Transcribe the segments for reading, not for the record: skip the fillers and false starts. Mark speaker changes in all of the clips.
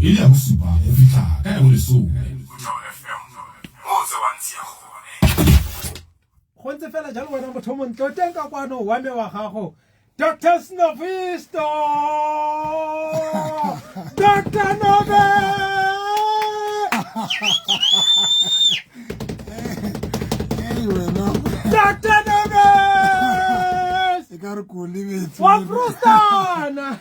Speaker 1: ile ya bosupa ya fihla ka ya bolesome
Speaker 2: go ntse fela jalo wena motho mo ntlo teng ka kwano wa me wa gago Dr. Snovisto Dr. Nove Dr. Nove wa Frustana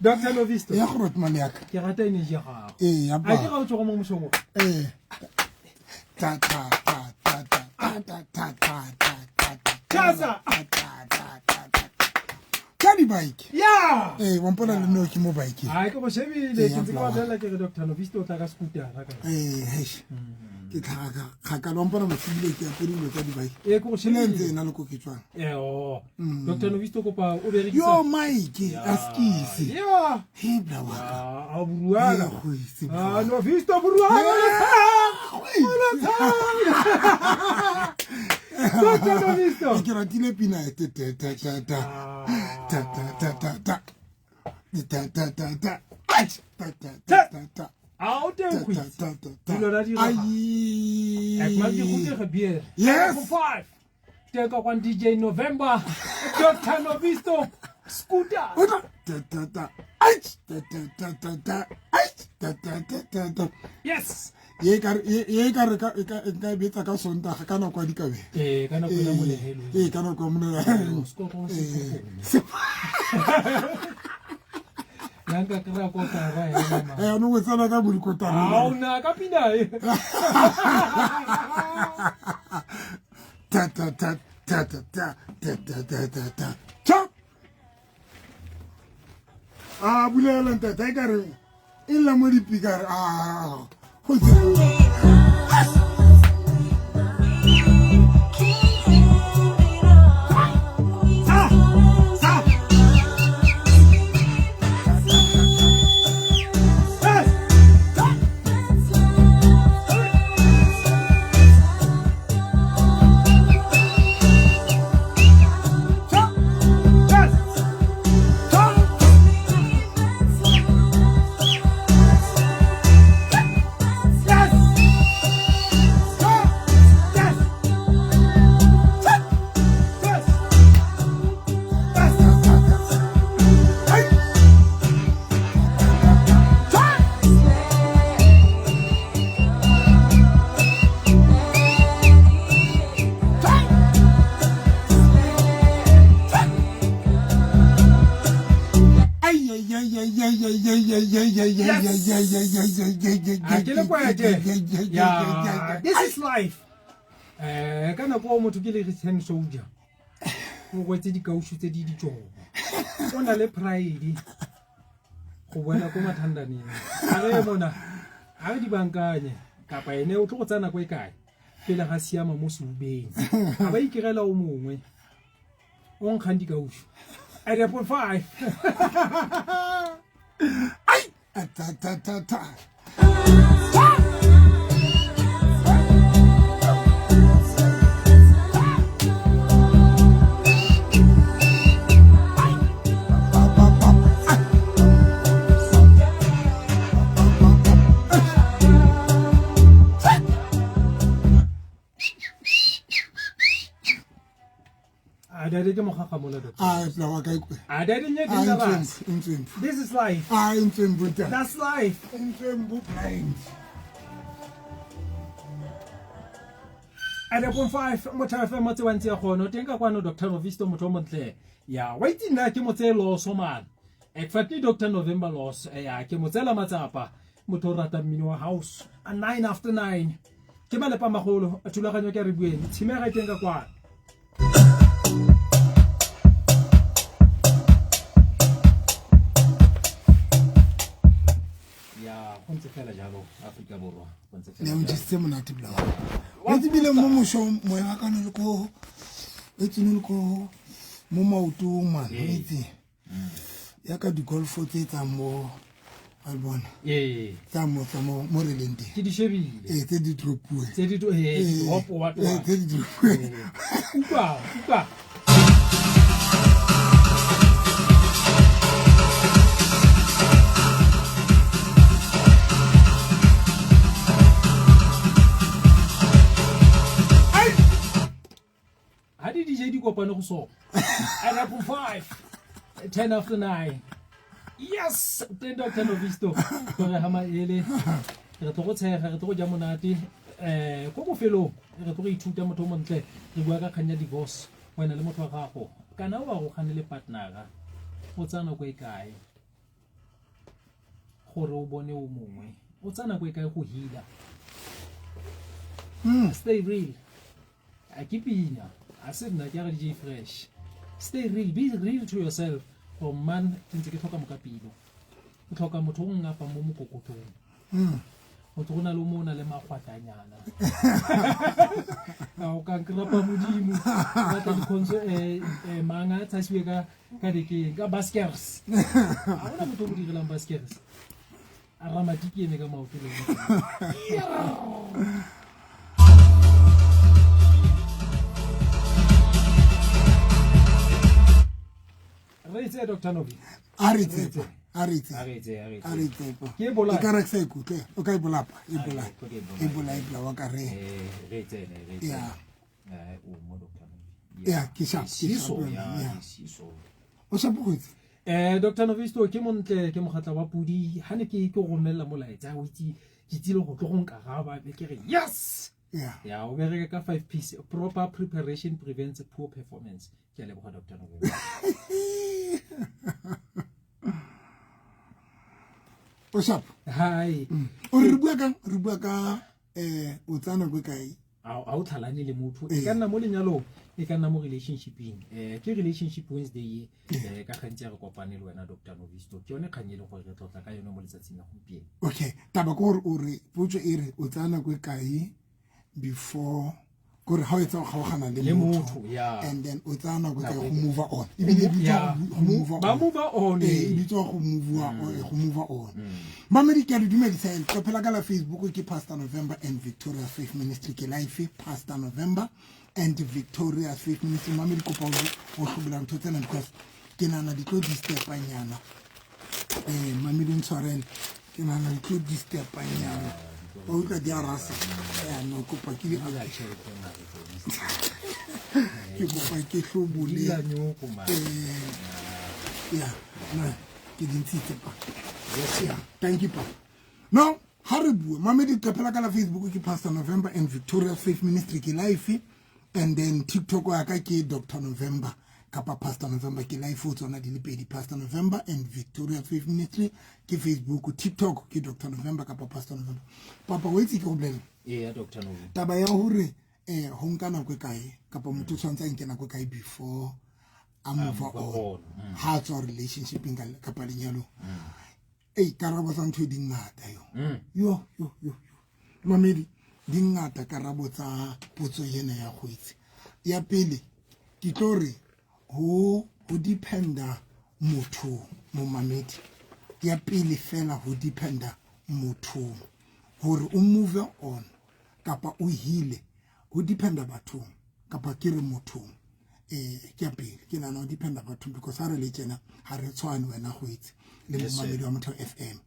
Speaker 2: Dr. Novisto
Speaker 3: ya go rotman ya
Speaker 2: ke rata ene je gago
Speaker 3: ya ba
Speaker 2: a ke ga o tsogo mo mosongo
Speaker 3: ta
Speaker 2: Chaza
Speaker 3: Kani bike
Speaker 2: ya
Speaker 3: wampona le no ke mo bike
Speaker 2: ai ke go shebile ke tsikwa dela ke Dr. Novisto o tla ka scooter ka
Speaker 3: ke tlhaga kgakala wampona mo file ke apodile ka di bike
Speaker 2: ke go shebile
Speaker 3: ntse na le go ke tswang
Speaker 2: Dr. Novisto kopa o berekisa
Speaker 3: yo mike askisi
Speaker 2: ya
Speaker 3: he bla wa
Speaker 2: a buruala Novisto buruala Dr. Novisto
Speaker 3: ke ratile pina
Speaker 2: How do we?
Speaker 3: Yes.
Speaker 2: 5. Take up one DJ November. Dr. Novisto. Scooter. Yes.
Speaker 3: Ye ka re ka betsa ka sonta ga kana kwa dikabe
Speaker 2: kana kwa mo le helo
Speaker 3: kana kwa mo
Speaker 2: Nanga kra ko ta ra he
Speaker 3: no go tsana ka bulikotana
Speaker 2: una ka pina
Speaker 3: bulela ntata e kare e la mo dipikare
Speaker 2: This is life. Kana go motho ke le return soldier. Go go tse di kaushu tse di ditjogo. Ona le pride. Go bona go mathandane. Are mona. A di bankanye kapa ene o tlo go tsana go e kae. Pele ga siama mo subeng. A ba ikirela o mongwe. O nkgandi kaushu. At 5.
Speaker 3: Ay!
Speaker 2: This is life. That's life. At 5 motho fa motse wa ntse ya gona o tenka kwano Dr. Novisto motho montle ya wa itse nna ke motse lo so man exactly Dr. November loss ya ke motsela matsapa motho rata mmino wa house a 9 after 9 ke malepa magolo a thulaganyo ke re bueng tshimega tenka kwano kontse fela jalo Afrika borwa kontse fela
Speaker 3: ne mjise monate bla wa dibile mo mosho mo ya kana le ko etsinule ko mo mauto man itse ya ka di golf tse tsa mo albona tsa mo mo relente
Speaker 2: ke di shebile
Speaker 3: tse di dropuwe
Speaker 2: tse di hopo wa
Speaker 3: tse di dropuwe
Speaker 2: upa kopane go sona. And apple 5, 10 after 9. Yes, then Dr. Novisto. Gore ha maele. Re tlo go tshega, re tlo go ja monate. Go go felo, re tlo go ithuta motho montle. Re bua ka kganya divorce. Wena le motho wa gago. Kana wa go ganele partnera. O tsana go e kae? Gore o bone o mongwe. O tsana go e kae go hila. Stay real. I keep in. I said na ke DJ fresh. Stay real, be real to yourself. For man, tse ke tlhoka mokapilo. O tlhoka motho o ngapa mo mokokotong. Motho na lo mona le magwatanyana. O ka nkrapa modimo. Ba tla dikhonso manga tsasiwe ka dike ka baskers. A ona motho o direlang baskers. A ramatiki ene ka maoto le. Aretse Dr. Novi.
Speaker 3: Aretse.
Speaker 2: Ke bola.
Speaker 3: Ka rekse ikutle. O ka ibolapa, ibola. Ibola wa ka re. Ya.
Speaker 2: O mo Dr. Novi.
Speaker 3: Ya, ke sha.
Speaker 2: Siso.
Speaker 3: O sa bogetse.
Speaker 2: Dr. Novisto ke montle ke mogatla wa pudi. Ha ne ke go romella molaetsa o itse ke tsile go tlo go nka ga ba ke re yes. Ya, o bereka ka 5 piece. Proper preparation prevents poor performance. Ke a leboga Dr. Novi.
Speaker 3: What's up?
Speaker 2: Hi.
Speaker 3: O re bua ka o tsana go kae?
Speaker 2: A o tlhalane le motho. E ka nna mo lenyalo, e ka nna mo relationshiping. Ke relationship Wednesday ka gantsi re kopane le wena Dr. Novisto. Ke yone kganye le gore re tlotla ka yone mo letsatsing la gompieno.
Speaker 3: Okay, taba go o re potso e re o tsana go kae before gore how it's all gana le motho, and then o tsana go kae go move on.
Speaker 2: Ba move on.
Speaker 3: E bitso go move on. Mamedi ke re dumedisa e tlophela ka la Facebook ke Pastor November and Victoria Faith Ministry ke live Pastor November and Victoria Faith Ministry. Mamedi kopa o hlobela ntho tsena because ke nana di tlo di step anyana. Mamedi ntshwarele ke nana di tlo di step anyana. O ka di arasa. No kopa ke di ala chere ke kopa ke hlobole. Yeah, no, ke dintse pa. Yes, yeah. Thank you, Papa. Now, Haribu, Mamedi Kapela Kala Facebook ki Pastor November and Victoria Faith Ministry ki live, and then TikTok wa ki Dr. November, Kapa Pastor November ki live photo na dilipedi Pastor November and Victoria Faith Ministry ki Facebook, TikTok ki Dr. November Kapa Pastor November. Papa, wait ki problem.
Speaker 2: Yeah, Dr. November.
Speaker 3: Taba ya hore honka na kwe kae, kapa mtu tshwantsa nke na kwe kae before I move on. Hearts or relationship in kapa lenyalo. Karabo sa ntho di ngata yo. Yo. Mamedi di ngata karabo tsa potso yena ya go itse. Ya pele ke tlore ho dependa motho mo mamedi. Ya pele fela ho dependa motho hore o move on kapa o hile ho dependa bathong kapa ke re motho. Ke ya pele ke nana o dependa bathong because ha re le tsena ha re tshwane wena go itse. Le mamedi wa motho FM.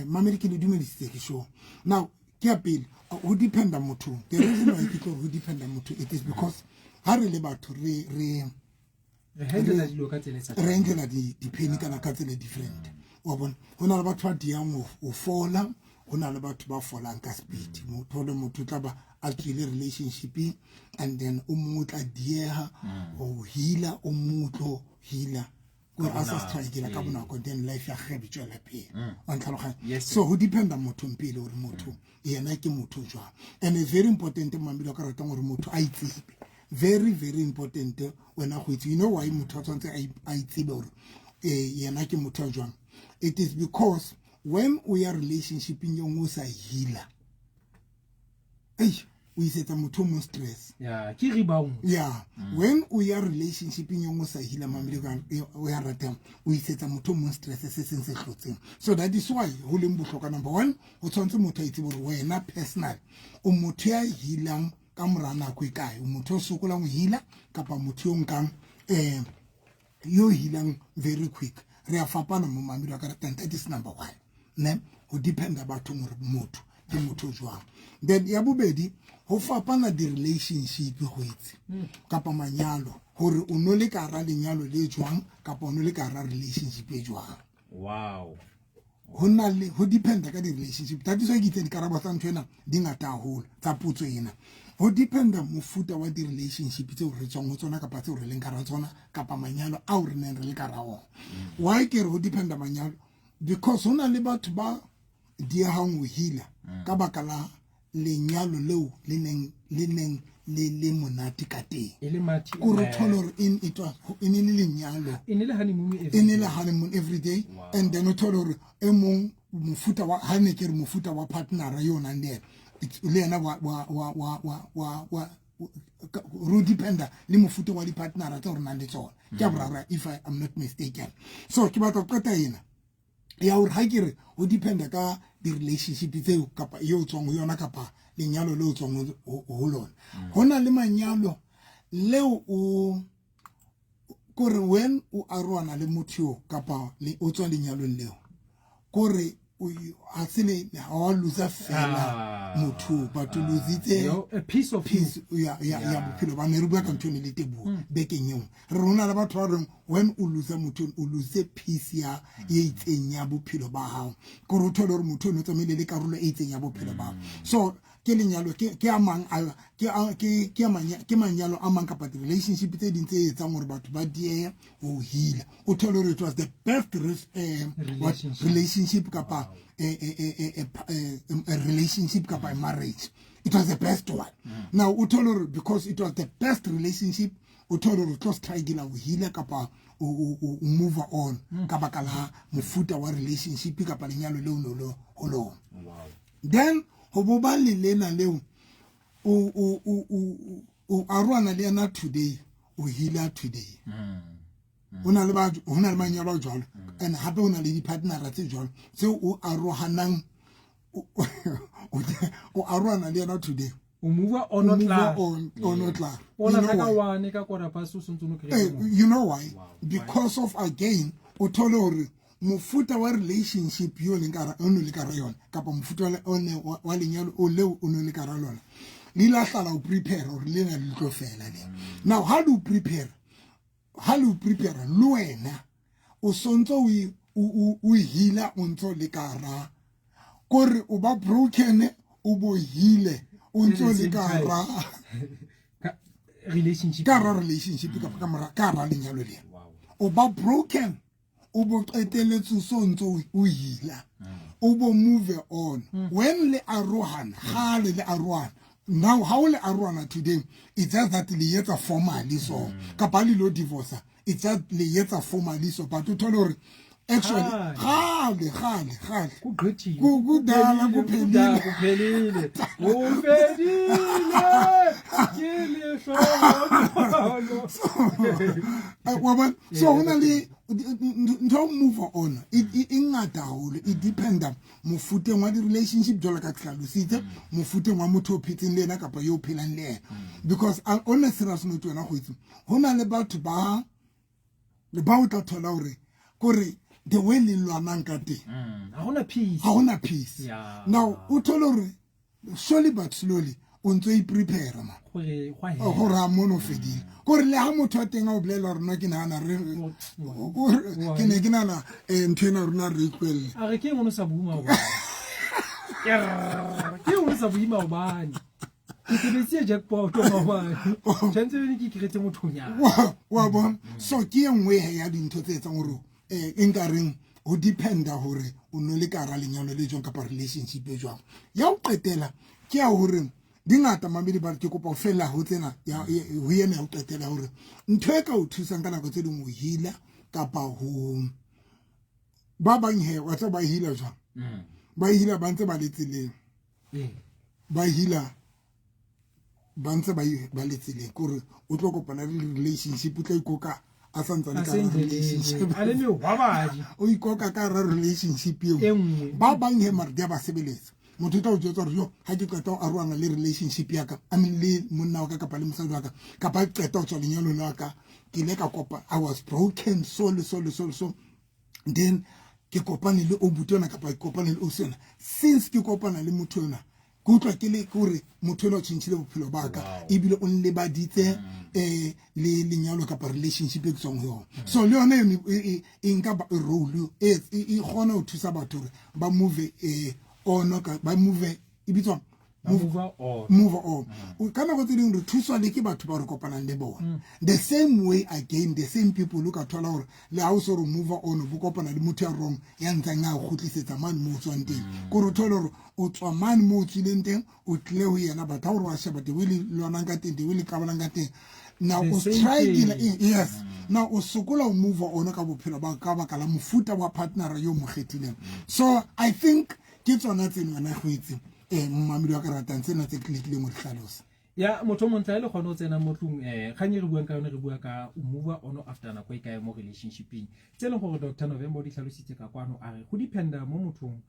Speaker 3: Mamedi ke le dumedisitse ke show. Now, ke ya pele ho dependa motho. The reason why ke go dependa motho it is because ha re le batho re
Speaker 2: handle dilo ka tsela tsa.
Speaker 3: Re handle di peni kana ka tsela different. Wa bona hona le batho ba diang o fola, hona le batho ba folang ka speed. Motho le motho tla ba a tsile relationship and then o motla dieha o hila o motlo hila. Go asa strike la ka bonako then life ya gebe tswela pele wa ntlhaloganya so ho dependa motho mpile gore motho yena ke motho jwa and it's very important mamilo ka ratang gore motho a itsebe very important when I quit. You know why motho tsantse a itsebe gore yena ke motho jwa. It is because when we are relationship in yo sa healer we set a motho stress.
Speaker 2: Yeah, ke rebound.
Speaker 3: Yeah. When we are relationship in your sa hila mamile we are at them we set a motho stress se se hlotseng. So that is why ho leng bohloka number 1 o tshwantse motho a itse bore wena personal o motho ya hilang ka morana go ikae o motho o sokolang o hila kapa motho yo nkang yo hilang very quick. Re a fapana mo mamile ka ratang that is number 1. Ne ho depend about motho ke motho jwa. Then ya bobedi ho fapana di relationship go itse kapa manyalo gore o no le ka ra lenyalo le jwang kapa o no le ka ra relationship e jwang.
Speaker 2: Wow.
Speaker 3: Ho dependa ka di relationship. That is why ke teng karabo tsa ntho ena di ngata haholo tsa potso ena. Ho dependa mofuta wa di relationship tse re tswang ho tsona kapa tse re leng ka ra tsona kapa manyalo a re neng re le ka ra ona. Why ke re ho dependa manyalo? Because hona le batho ba di hang ho hila ka baka la lenyalo leo le neng le monate ka teng. Ko re tholo in it was in lenyalo.
Speaker 2: In le
Speaker 3: honeymoon every day. And then o tholo e mong mofuta wa ha ne ke re mofuta wa partner yona ndele. It's le na wa ro dependa le mofuta wa di partner tsa rena le tsona. Ke brara if I am not mistaken. So ke batla qeta ena. Ya ur ha ke re o dependa ka di relationship tseo kapa yo tsong yona kapa lenyalo le o tsong ho lona. Hona le manyalo leo o kore when o arwana le motho kapa le o tswa lenyalo leo kore o asile ha wa luza fela motho ba to luzitse
Speaker 2: a piece of
Speaker 3: peace ya bophelo ba ne re bua ka ntho ne le tebu bekeng yong re rona le batho ba reng when o luza motho o luze peace ya itseng ya bophelo ba hao ko re thole re motho no tsamile le karolo e itseng ya bophelo ba so ke lenyalo ke amang ke manyalo a mang kapa relationship tse ding tse etsang gore batho ba die o hila o thole re it was the best relationship kapa a relationship kapa a marriage. It was the best one. Now o thole because it was the best relationship o thole re close try gila o hila kapa o move on ka baka la mofuta wa relationship kapa lenyalo le o lo. Then ho boba le lena leo o arwana le na today o hila today. Ona le manyalo a jwalo and hape ona le di partner tse jwalo tse o arohanang o arwana le na today
Speaker 2: o move on not
Speaker 3: la
Speaker 2: you
Speaker 3: know why? Because of again o thole hore mofuta wa relationship yo le nkara o no le kara yona kapa mofuta wa lenyalo o le o no le kara lona ni la hlala o prepare or le na le tlo fela le. Now how do you prepare lo wena o sontso o hila o ntso le kara kore o ba broken o bo hile o ntso le kara
Speaker 2: relationship
Speaker 3: ka ra lenyalo le o ba broken o bo qeteletso so ntso o hila o bo move on when le arohan ha le arohan. Now how le arwana today it's just that le yetsa formally so kapa le lo divorce it's just le yetsa formally so but to tell actually khale
Speaker 2: ku gqithile
Speaker 3: ku dala ku
Speaker 2: phelile ke le
Speaker 3: so only don't move on it ingata hole it dependa mofuteng wa di relationship jola ka tlhalositse mofuteng wa motho o phetseng le ena kapa yo phelang le ena because honestly ra seno tsena go itse hona le batho ba o tla thola hore kore the way le lwanang ka teng
Speaker 2: ha hona peace
Speaker 3: yeah. Now o thola hore slowly but slowly o ntse I prepare ma gore a mono fedile gore le ha motho a teng a o bolela gore nna ke nana re ke ne ke nana ntho ena rona re ikwelle
Speaker 2: a re ke ngono sa buima ba ke ngono sa buima ba ni ke tebetse jackpot o ba tshentse le ke kretse mothonya
Speaker 3: wa bona so ke engwe ya dintho tse etsang gore enkareng o dependa hore o no le kara lenyalo le jong kapa relationship e jwang ya o qetela ke ya hore dingata mamedi ba ke kopa fela ho tsena ya ho yena o qetela hore ntho e ka o thusang kana go tse ding o hila kapa ho ba bang he wa tsa ba hila jwang ba hila ba ntse ba le tseleng ba hila ba ntse ba le tseleng gore o tlo kopana le relationship o tla ikoka a santsa le ka relationship o ikoka ka relationship eo ba bang he mar dia ba sebeletsa motho tla o jotsa re yo ha ke qeta o arwana le relationship ya ka I mean le monna wa ka kapa le mosadi wa ka kapa qeta o tswa lenyalo la ka ke le ka kopa I was broken so then ke kopane le o butona kapa ke kopane le o sena since ke kopana le motho ona ke utlwa ke le gore motho le o tshintshile bophelo ba ka ebile o nle baditse le lenyalo kapa relationship e tsong ho so le yona e nka ba role e gona o thusa batho ba move on ka ba move e bitswa move on kana go tseding re thuswa le ke batho ba re kopanang le bona the same way again the same people look at thola gore le ha o so re move on bo kopana le motho ya rong ya ntsang a go tlisetsa man mo tswang teng go re thola gore o tswa man mo tsileng teng o tle ho yena batho gore wa sheba de wili lona ka teng de wili ka bana ka teng now o try yes now o sokola o move on ka bophelo ba ka ba kala mofuta wa partner yo mo kgethileng so I think ke tsona tseno na go itse mmamedi wa ka ratang tsena tse klikile mo ditlhalosa
Speaker 2: ya motho mo ntla le gone o tsena mo tlung khanye re buang ka yone re bua ka move on after na go e kae mo relationshiping tse le gore Dr. November di tlhalositse ka kwano a re go dependa mo mothong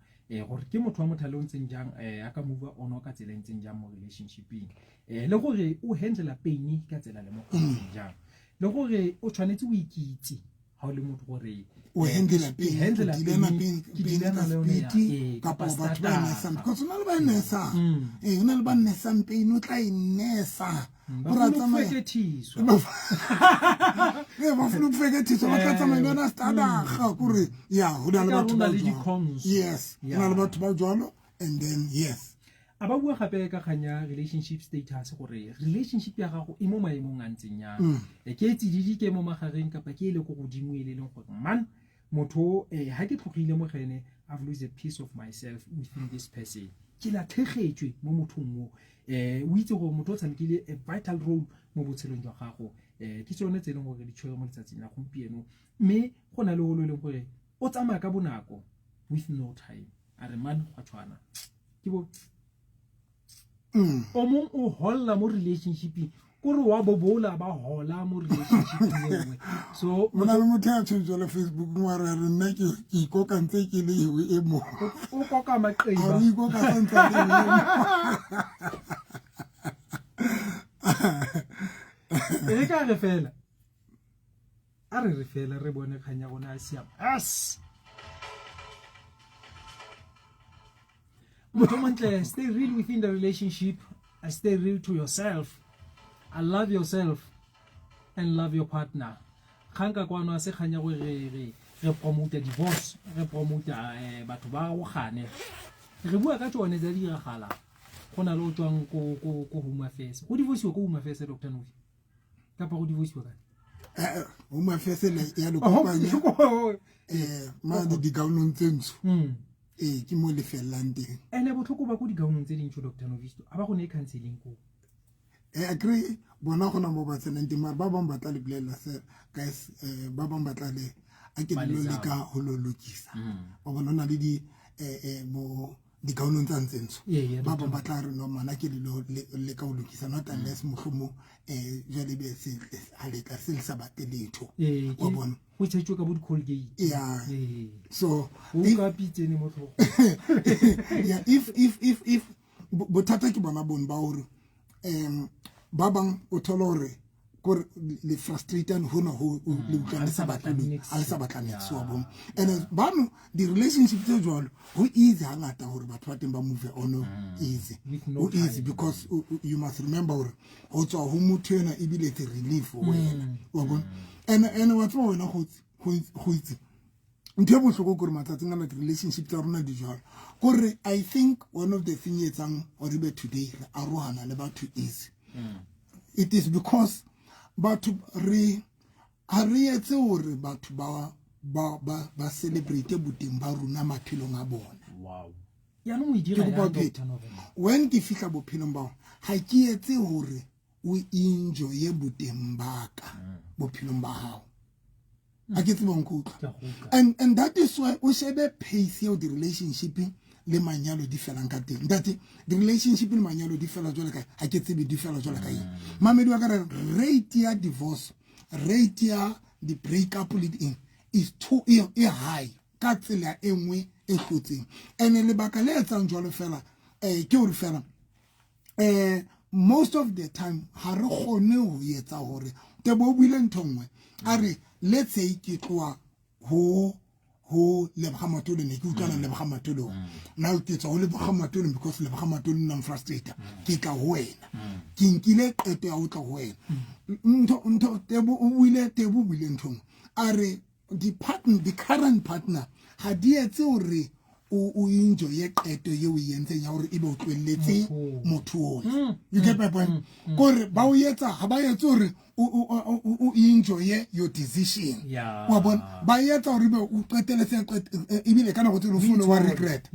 Speaker 2: gore ke motho wa mothale o ntseng jang aka move on ka tsela ntseng jang mo relationshiping le gore o handle pain ka tsela le mo ntseng jang le gore o tshwanetse o ikitse ha o le motho gore
Speaker 3: o handle pain dilena le yone ka pa batho ba nesa because ona le ba nesa ona le ba nesa pain o tla inesa
Speaker 2: ora tsamaya kethiso
Speaker 3: ba fulu fekethiso ba tla tsamaya lona stada ga gore ya ho na le batho ba yes ona le batho ba jwalo and then yes
Speaker 2: aba bua gape ka khanya relationship status gore relationship ya gago e mo maemong a ntseng yang ke tsididi ke mo magareng kapa ke ile go godimo ile leng gore man motho ha ke tlogile mo gene I've lost a piece of myself within this person ke la thegetswe mo mothong mo o itse go motho o tshamekile a vital role mo botshelong jwa gago ke tsone tse leng gore di tshwere mo letsatsing la gompieno mme go na le go leng gore o tsamaya ka bonako with no time a re man go tshwana ke bo o mong o holla mo relationshiping kore wa bobola ba hola mo relationshiping so
Speaker 3: mona le motho a tshwantse le Facebook mo re nna ke ikoka ntse ke le e mo
Speaker 2: o koka maqeba
Speaker 3: a ikoka santsa
Speaker 2: le ka re fela a re fela re bone khanya gona a siama as stay real within the relationship, stay real to yourself, and love yourself and love your partner. Khanka kwano a se khanya go re promote divorce, re promote batho ba go gane. Re bua ka tsone tsa di ragala. Gona le o tswang ko home affairs. Go divorce go home affairs Dr. Novi. Ka pa go divorce ka.
Speaker 3: Home affairs le ya lo kopanya. Ma di gaunong tsentsho. Ke mo le felang teng
Speaker 2: ene botlhoko ba go di gaunong tse dintšho Dr. Novisto aba go ne counseling ko
Speaker 3: agree bona gona mo ba tsenang teng ba bang ba tla le bolela sir guys ba bang ba tla le a ke lo le ka ho lo lokisa ba bona na le di mo di gaunong tsa ntsentsho ba bang ba tla re no mana ke le ka ho lokisa not unless mohlomong jale be se a le ka se le sa bateletho wa bona
Speaker 2: o tshetswe ka bo di Colgate
Speaker 3: yeah so
Speaker 2: o ka pitsene mo tlhogo
Speaker 3: yeah if bothata ke bona bona ba hore ba bang o thola hore gore le frustrated hona ho le utlwana sa batlane a le sa batlane so bon and bano di relationship tse jwalo ho easy hangata hore batho ba teng ba move on easy
Speaker 2: no
Speaker 3: easy because you must remember hore ho tswa ho motho ena e bile te relief wena wa bona and what's wrong wena go itse ntho bohloko gore matsatsing a relationship tsa rona di jwalo gore I think one of the things etsang hore be today a rohana le batho is it is because batho re etse hore batho ba celebrate boteng ba rona maphelong a bona
Speaker 2: wow ya no mo dira ya Dr. November
Speaker 3: when ke fihla bophelong ba ha ke etse hore o enjoy boteng ba ka bophelong ba hao a ke tsebang go and that is why o shebe pace ya the relationship le manyalo di felang ka teng that the relationship le manyalo di fela jwale ka ha ke tsebe di fela jwale ka mamedi wa ka rate ya divorce rate ya the break up lead is too high ka tsela engwe e hlotseng ene le baka le etsang jwalo fela ke hore fela most of the time ha re gone ho etsa hore te bo buile nthongwe a re let's say ke tloa ho ho Leboga Matolo ne ke utlwana Leboga Matolo now ke tswa ho Leboga Matolo because Leboga Matolo nna frustrated ke tla ho wena ke nkile qeto ya ho tla ho wena ntho Tebo o buile nthong are the current partner ha di etse hore o enjoy ye qeto ye o yentseng ya hore ebe o tlwelletse motho ona you get my point gore ba o yetsa ha ba yetse hore o enjoy your decision wa bona ba yetsa hore be o qeteletse ebile kana go tselo funa wa regret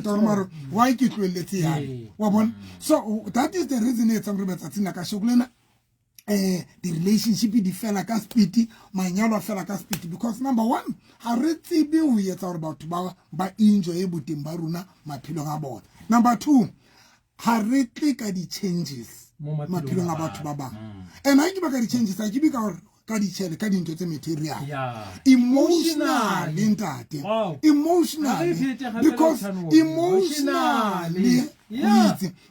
Speaker 3: or maro why ke tlwelletse ya wa bona so that is the reason it's ngre betsatsina ka shokulena the relationship di fela ka speed manyalo fela ka speed because number one ha re tsebe ho yetsa hore batho ba enjoy boteng ba runa maphelo ga bona number two ha re tle ka di changes maphelo ga batho ba bang and ha ke ba ka di changes ha ke bi ka ka di chele ka dinto tse material emotional intate emotionally because emotionally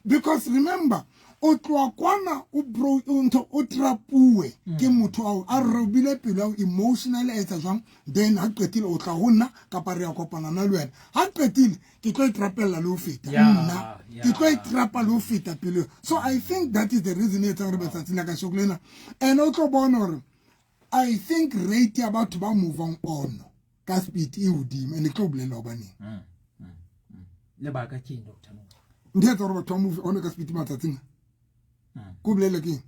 Speaker 3: because remember o tloa kwana o trapuwe ke motho a robile pelo emotionally etsa jwang then ha qetile o tla honna kapa re ya kopana na le wena ha qetile ke tlo itrapella le ho feta nna ke tlo itrapa le ho feta pelo so I think that is the reason etsa re betsatsina ka shokulena and o tlo bona hore I think rate ya batho ba move on ka speed e hodimo and tlo bolela ho bane
Speaker 2: le ba ka ke Dr. No
Speaker 3: ndetsa hore batho ba move on ka speed matsatsing go bolela ke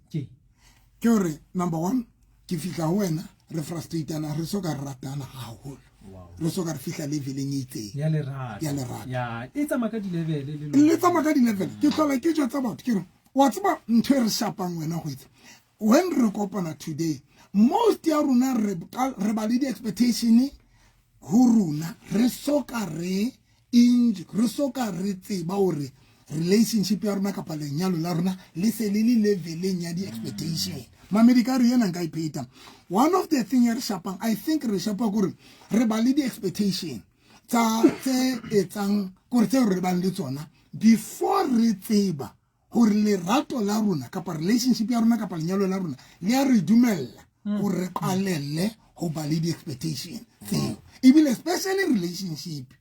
Speaker 3: hore number one ke fihla ho wena re frustrateana re soka ratana haholo re soka re fihla leveleng e itseng
Speaker 2: ya lerata e tsamaka di level
Speaker 3: ke tlola ke tsa batho ke re wa tseba ntho re shapang wena go itse when re kopana today most ya runa re ba le di expectation ho runa re soka re tseba hore relationship ya runa kapa lenyalo la runa le se le leveleng ya di expectation mamedikari yena nka ipeta one of the thing ya re shapang I think re shapa gore re ba le di expectation tsa tse etsang gore tse re ba le tsona before re tseba gore le rato la runa kapa relationship ya runa kapa lenyalo la runa le a re dumella gore qalelle ho ba le di expectation tseo even especially relationship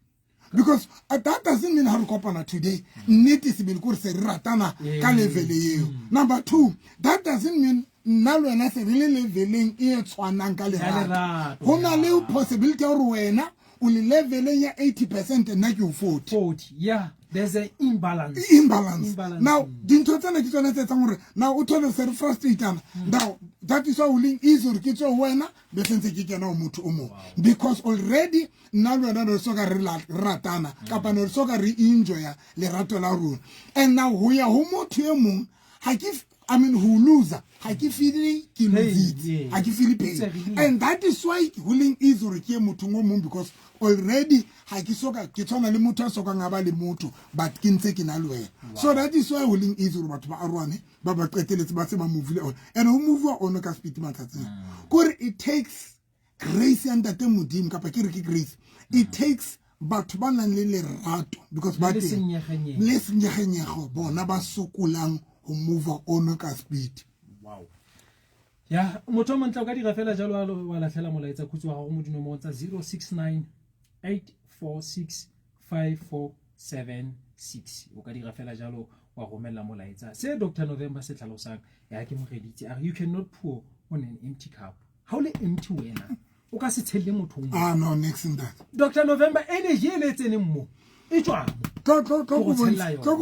Speaker 3: because that doesn't mean how to kopana today net is bil kur se ratana ka level eo number two that doesn't mean nalo ena se le leveling e tshwanang ka lerato hona le possibility ya hore wena o le leveleng ya 80% na ke 40
Speaker 2: yeah there's an imbalance
Speaker 3: now dintho tsena ke tsona tse tsang hore now o thole se frustrated now that is why we link is or ke tso wena be sentse ke kena o motho o mo because already nalo wena re soka re ratana kapa re soka re enjoy le rato la rona and now ho ya ho motho e mong ha ke I mean who loser ha ke feel ke lose ha ke feel pain and that is why willing is or ke motho ngo mong because already ha ke soka ke tsona le motho a soka ngaba le motho but ke ntse ke na le wena so that is why willing is or batho ba arwane ba ba qeteletse ba se ba move on and who move on ka speed matsatsing gore it takes grace and that modimo kapa ke re ke grace it takes batho ba nang le lerato because ba teng le senyeganyego bona ba sokolang ho move on ka speed
Speaker 2: wow ya motho mo ntla ka dira fela jalo wa lahlela molaetsa khutso wa go mo dinomoro tsa 069 846 5476 o ka dira fela jalo wa romela molaetsa se Dr. November se tlhalosang ya ke mogeditse are you cannot pour on an empty cup how le empty wena o ka se tshelle motho
Speaker 3: no next in that
Speaker 2: Dr. November energy le tsene mo e tswa
Speaker 3: go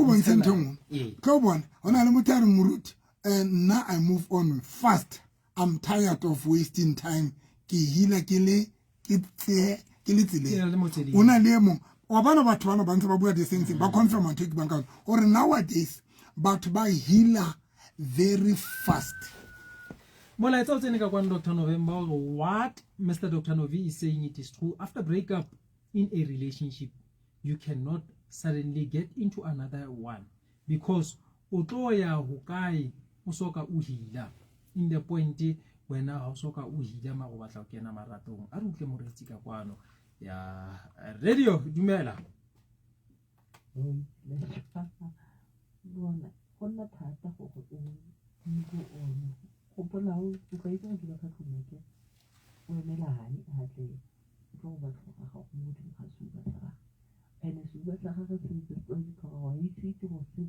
Speaker 3: bontsha ntho go bona ona le motho a re moruti and now I move on fast I'm tired of wasting time ke hila ke le tsile ona le mo wa bana batho bana ba ntse ba bua the same thing ba confirm and take bank or nowadays batho ba hila very fast
Speaker 2: molaetsa o tsene ka kwa Dr. November what Mr. Dr. Novi is saying it is true after breakup in a relationship you cannot suddenly get into another one because o tlo ya ho kae o soka o hila in the point wena ha o soka o hila ma go batla go kena maratong a re utle moretsi ka kwano ya radio dumela
Speaker 4: bona gonna thata go go go bona o ka itse go ba ka tlhokomeke o emela hani a tle go ba tlhoga mo di ga suba tsa ene suba tsa ga se se story ka wa itse ke go se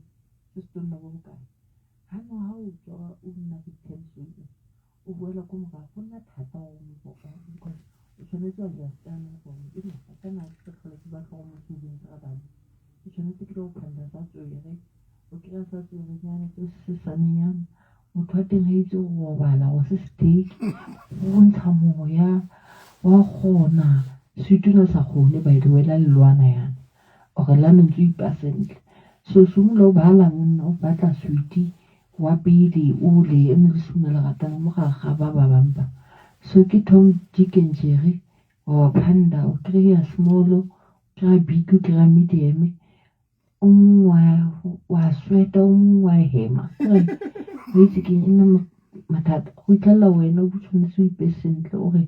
Speaker 4: story na go ka ha no ha o tswa o nna di tension o boela ko moga go nna thata o mo go because o tshwanetse go understand go ke mo ka na se tlhole ke ba go mo se ding tsa bana o tshwanetse ke go phanda sa tswere o kira sa tswere yana tse se sanenyana motho a teng a itse go bala go se steak go ntsha moya wa gona se tuna sa gone ba ile wela lelwana yana o re la ntse ipasentle so sumula o bala monna o batla sweetie wa pele o le ene le sumela ratana mo ga ba bamba so ke Tom Dick and Jerry wa phanda o kry-a small ka big ka medium wa sweta wa hema wetse ke ina mathata go itlhela wena o tshwanetse o ipe sentle o re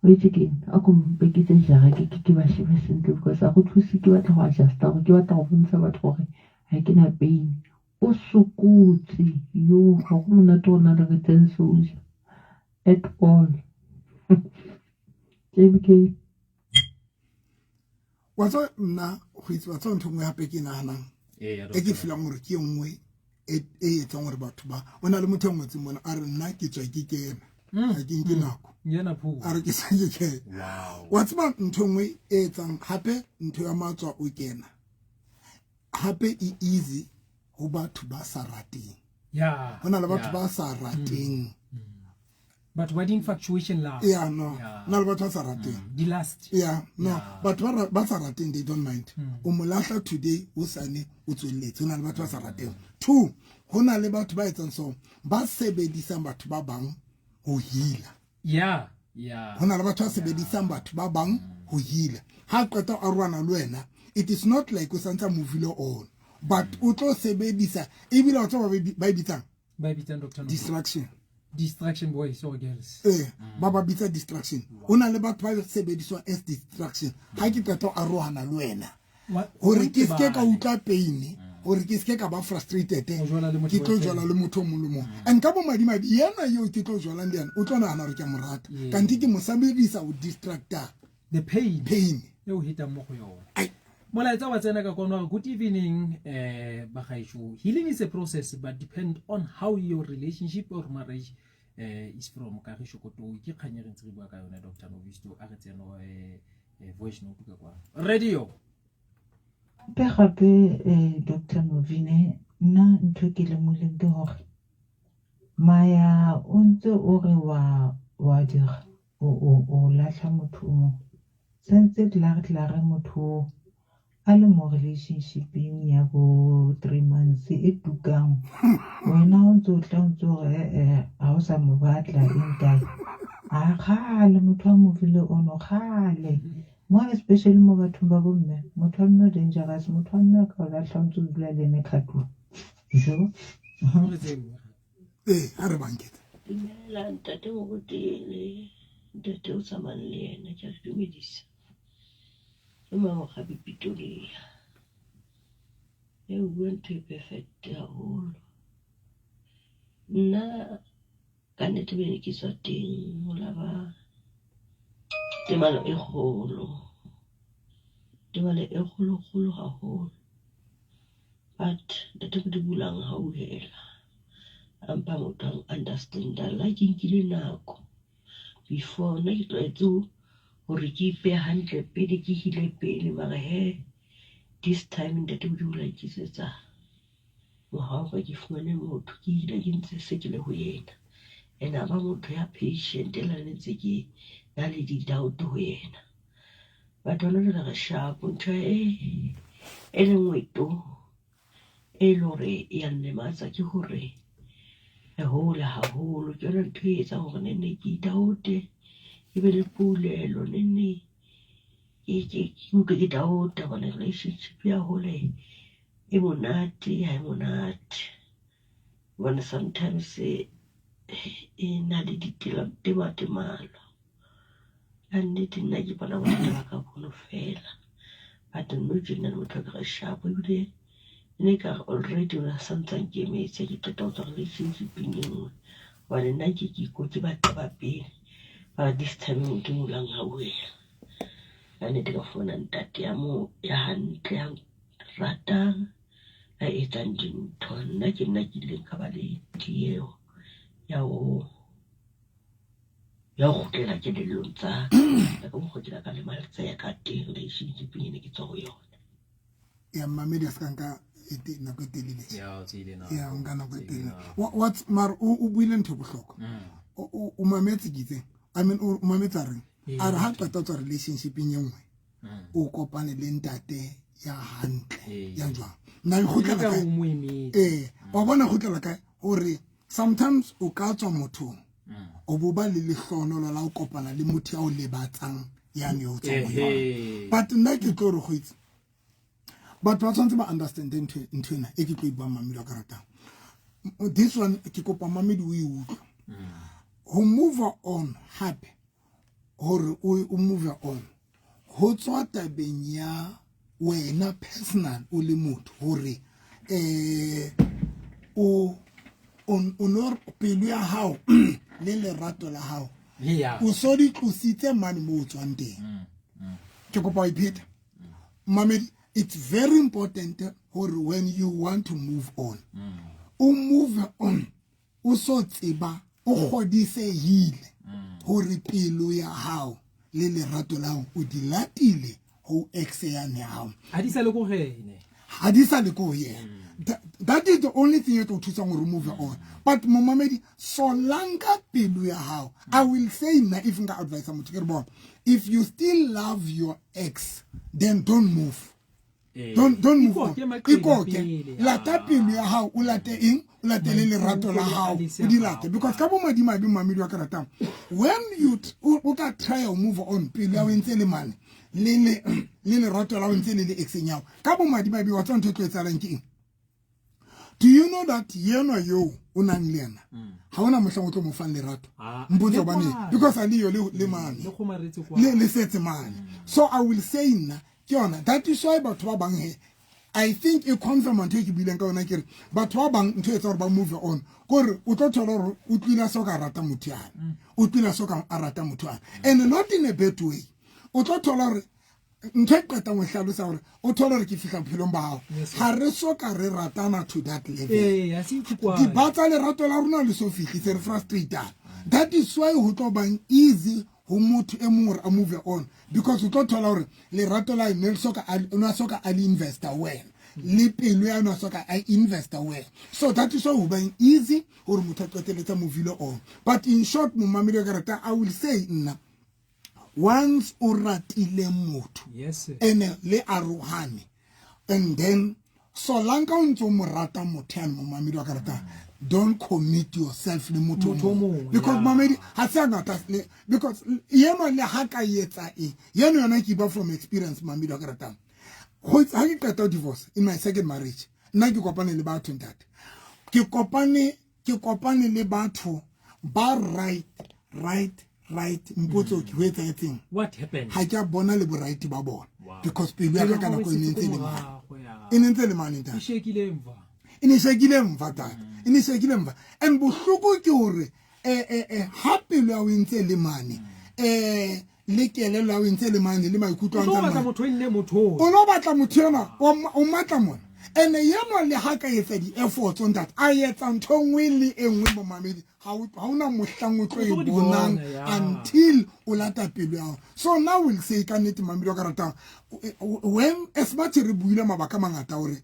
Speaker 4: wetse ke a go mpeketse jara ke ba shebe sentle because a go thusi ke batla go adjusta go ke batla go bontsha batho gore ha ke na pain o sokotse yo go monate go na le re tensoja at all JBK
Speaker 3: watso nna go itse watso ntho ngwe hape ke nahanang e ke filang gore ke nngwe e etsang gore batho ba ona le motho ngwe tsimona a re nna ke tswa ke kena ga ke nke nako
Speaker 2: yena phu
Speaker 3: a re ke sa ke kena watso ba ntho ngwe e etsang hape ntho ya matswa o kena hape e easy go batho ba sa rateng
Speaker 2: ya
Speaker 3: hona le batho ba sa rateng
Speaker 2: but what infatuation la
Speaker 3: no na le batho ba sa rateng
Speaker 2: the last
Speaker 3: no batho ba sa rateng they don't mind o molahla today o sane o tswelletse hona le batho ba sa rateng 2 hona le batho ba etsang so ba sebedisang batho ba bang ho hila hona le batho ba sebedisang batho ba bang ho hila ha qeta a rwana le wena it is not like o santsa movie on but o tlo sebedisa e bila o tlo ba bitsang
Speaker 2: Dr. distraction boys or girls
Speaker 3: ba bitsa distraction ona le batho ba sebediswa as distraction ha ke qeta a rwana le wena hore ke ske ka utla pain hore ke ske ka ba frustrated ke tlo jwala le motho mo le mo and ka bo madimadi yena yo ke tlo jwala ndiana o tlo nahana re ke morata kanti ke mo sebedisa o distractor
Speaker 2: the pain
Speaker 3: e
Speaker 2: o hita mo go yona molaetsa wa tsena ka kono good evening bagaisho healing is a process but depend on how your relationship or marriage is from ka re shokoto ke khanyere ntse re bua ka yona Dr. Novisto a re tseno voice note ka kwa radio
Speaker 4: gape Dr. Novine nna ntho ke le moleng ke hore maya o ntse o re wa dira o lahla motho mo sentse tlare motho a le mo relationshiping ya bo 3 months e tukang wena o ntse o tla ntse a o sa mo batla enkae a khale motho a mo vile ono khale mo especially mo bathong ba bomme motho a nno dangerous motho a nno ka la tlhantse o dula le ne khatwa jo
Speaker 3: a re banketa
Speaker 5: la ntate mo botele ntate o tsamane le yena ke a dumedisa ke mo ga Pitori e bua ntho e perfect haholo nna ka nnete bene ke tswa teng ho laba temalo e kgolo haholo but ntate ke di bulang ha o hela ampa motho understand la ke nkile nako before nna ke tlwaetse hore ke ipe hantle pele ke hile pele mara this time ntate o di bula ke setsa mohaoga ke fumane motho ke hile ke ntse se ke le ho yena ena ba motho ya patient la ntse ke na le di doubt ho yena ba tona le re sharp ntho e le ngweto e lore ya nne matsa ke hore hola haholo ke yona ntho e etsa hore nne ke daute e be le pulelo nne ke utlwe ke dauta bana relationship ya hole e monate ha e monate bona sometimes e na le temalo a nnete nna ke bona bothata ba ka bono fela but nno tjena le motho ka sharp ebile ne ka already o santsang ke emetse ke qeta ho tswa relationshiping e nngwe hobane nna ke batla ba pele but this time ke molang ha wela ka nnete ka fona ntate ya mo ya hantle ya ratang a etsang dintho nna ke ileng ka ba le tieho ya ho kgutlela kelellong tsa ka ka mokgotlela ka lemaletsea ka teng relationship e ne ke tswa ho yona
Speaker 3: ya mamedi ska nka nako e telele
Speaker 2: ya o tsile na
Speaker 3: ya nka nako e telele what mar o buile ntho bohloko o mametse gitse I mean o mametsa reng a re ha qeta tswa relationship e nngwe o kopane le ntate ya hantle ya jwang na go tla ka wa bona go tla ka hore sometimes o ka tswa motho o boba le lehlono la o kopana le motho ya o lebatsang ya ne o tswa but nna ke tlo re go itse but ba tsantse ba understand ntwena e ke tlo iba mamelo ka ratang this one ke kopa mamedi o e utlwa ho move on happy hore o move on ho tswa tabeng ya wena personal o le motho hore o nor pelo ya hao le lerato la hao o so di tlositse mane mo tswang teng ke kopa iphetha mamedi it's very important hore when you want to move on o move on o so tseba o godisehile hore pelo ya hao le lerato la hao o di latile ho exeyane hao
Speaker 2: ha di sa le go gene
Speaker 3: ha di sa le go yena that is the only thing that to move on but momamedi solanka pelo ya hao I will say na if nga advise motho ke re bona if you still love your ex then don't move don't move on ikoke lata pelo ya hao o late eng o latele lerato la hao o di late because ka bo madimabe mamedi wa ka ratang when you o ka try to move on pelo ya o ntse le mane le lerato la o ntse le exenyao ka bo madimabe wa tsantse tlo etsalang ke eng. Do you know that yena yo o nang le yena ha ona mohlang o tlo mo fang lerato mbotso bane because ali yo le mane le setse mane so I will say nna ke yona that is why batho ba bang he I think e confirm ntho ke bileng ka ona ke re batho ba bang ntho etsa hore ba move on gore o tlo thola hore o tlila so ka rata motho yana o tlila so ka rata motho yana and not in a bad way o tlo thola hore ntho qeta mo hlalosa hore o thola re ke fihla philong ba hao ha re so ka re ratana to that level
Speaker 2: ya se ikwa
Speaker 3: di batla le rato la rona le so fihli se re frustrated that is why ho tlo bang easy ho motho e mongwe a move on because o tlo thola hore le rato la ne le soka ona soka ali investor when le pelo ya ona soka I investor when so that is why ho bang easy hore motho a qeteletsa movile on but in short mo mamile ka rata I will say nna once o ratile motho
Speaker 2: yes
Speaker 3: ene le arohane and then solanka o ntse mo rata motho ya mo mamedi wa ka rata don't commit yourself le motho because mamedi ha se ngata because yena le ha ka yetsa yena yona ke ba from experience mamedi wa ka rata ho ha ke qeta divorce in my second marriage nna ke kopane le batho ntate ke kopane le batho ba right mpotso ke wetsa etseng
Speaker 2: what happened
Speaker 3: ha ke bona le boraiti ba bona because pelo ya ka kana go ene ntse le mane ta ine shekile mva tata ine shekile mva and bohloko ke hore ha pelo ya o ntse le mane le kelelo ya o ntse le mane le maikutlo a ntse o no batla motho yona o matla mona ene yena le ha ka etsa di efforts on that a etsa ntho nngwe le enngwe mo mamedi ha una mohlang o tlo e bonang until o lata pelo ya so now we'll say ka nete mamedi ka rata when as much re buile mabaka mangata hore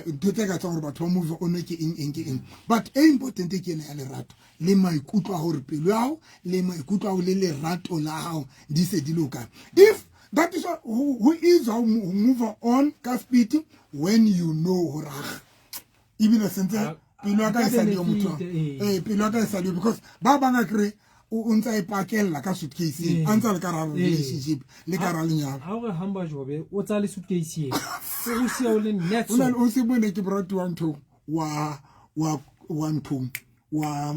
Speaker 3: ntotse ka tsang hore batho ba move on ke eng but e important ke ene ya lerato le maikutlo a hore pelo ya le maikutlo a le lerato la hao di se di loka if that is who is how move on ka speed when you know hora ibile sentse pelo ka sa dio motho pelo ka sa dio because ba banga kre o ntsa e pakella ka suitcase antsa le karalo relationship le karalo nyalo
Speaker 2: ha o hamba jobe o tsa le suitcase o se o le net
Speaker 3: o se bone ke brought one to wa one to wa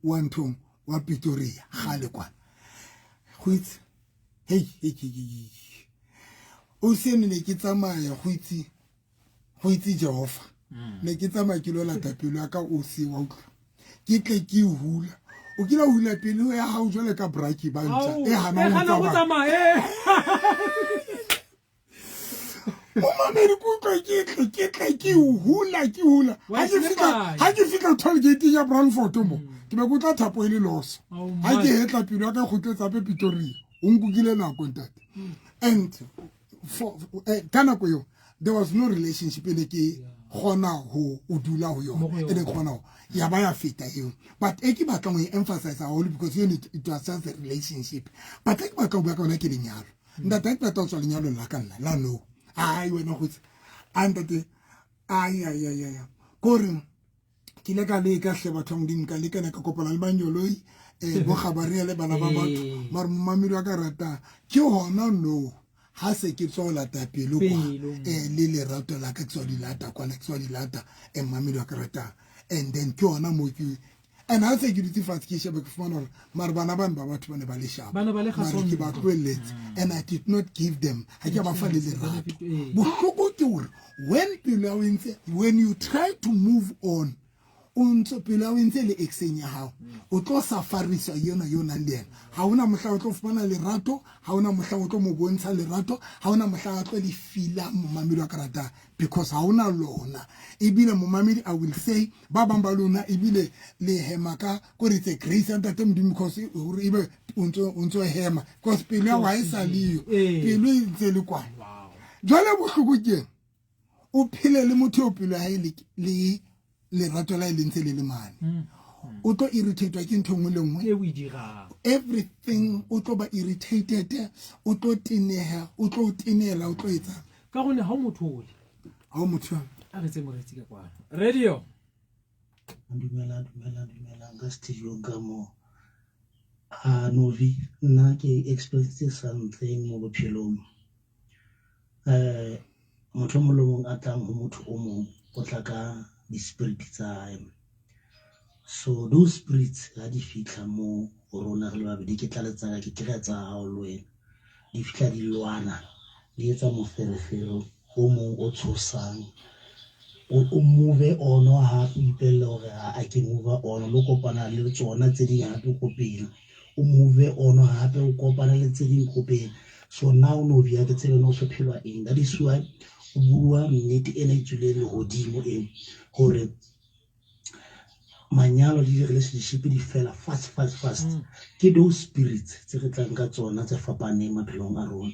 Speaker 3: one to wa Pretoria gale kwa khwitsi hey o se ne ke tsamaya khwitsi Jehova ne ke tsamaya ke lo lata pelo ka o se wa utlwa ke tle ke hula o kile hula pele ya hao jwale ka braki ba ntja e hana
Speaker 2: go tsamaya
Speaker 3: Mamedi ko ke hula ha ke fika toll gate ya Brandfort mo ke be go tla thapo ile loss ha ke hetla pelo ka khotletsa pe Pretoria o nkukile nako ntate and for kana ko yo there was no relationship ele ke gona ho o dula ho yo ele gona ya ba ya feta eo but e ke batla go emphasize all because it was just a relationship but e ke batla go bua ka ona ke lenyalo ntate ke batla go tswa lenyalo la ka nna la no ai wena go andate ai kore ke le ka le ka hle batho ngding ka le kana ka kopana le banyoloi bo khabare le bana ba batho mar mamiri wa ka rata ke hona no ha se ke tsola ta pelo kwa le rato la ka tsodi lata kwa le tsodi lata mamiri wa ka rata and then ke hona mo ke and I say security fast ke shebe ke fona mar bana ba batho bana ba le shapa
Speaker 2: bana ba le khaso
Speaker 3: ke ba kweletse and I did not give them ha ke ba fa le rato bohloko ke hore when you try to move on untso pele a wentse le exeng ya hao o tlo safarisa yona le ha ona mohla o tlo fumana lerato ha ona mohla o tlo mo bontsha lerato ha ona mohla o tlo le fila momamedi wa karata because ha ona lona ebile momamedi I will say ba bang ba lona ebile le hema ka go re tse grace and that because ebe untso hema because pele ya wa isa liyo pele ntse le kwa jwale bohloko ke o phele le motho o pele ha le rato la ile ntse le mane o tlo irritated ke ntho ngwe le ngwe
Speaker 2: e o dira
Speaker 3: everything o tlo ba irritated o tlo tineha o tlo tinela o tlo etsa
Speaker 2: ka gone ha motho ole
Speaker 3: ha motho
Speaker 2: a re tse moretsi ka kwana radio
Speaker 6: dumela ga studio ka mo novi nna ke experience something mo bophelong motho mo le mong a tlang ho motho o mong o tla ka di spirit tsa so those spirits ha di fitla mo rona re le babedi ke tla letsa ke kry tsa hao le wena di fitla di lwana di etsa moferefere o mong o tshosang o move on ha ipelle hore a ke move on lo kopana le tsona tse ding hape go pele o move on hape o kopana le tse ding go pele so now no via ke tsebe no so phelwa eng that is why o bua nnete ena itshule le hodimo eng hore manyalo le relationship di fela fast ke those spirits tse re tlang ka tsona tse fapaneng maphelong a rona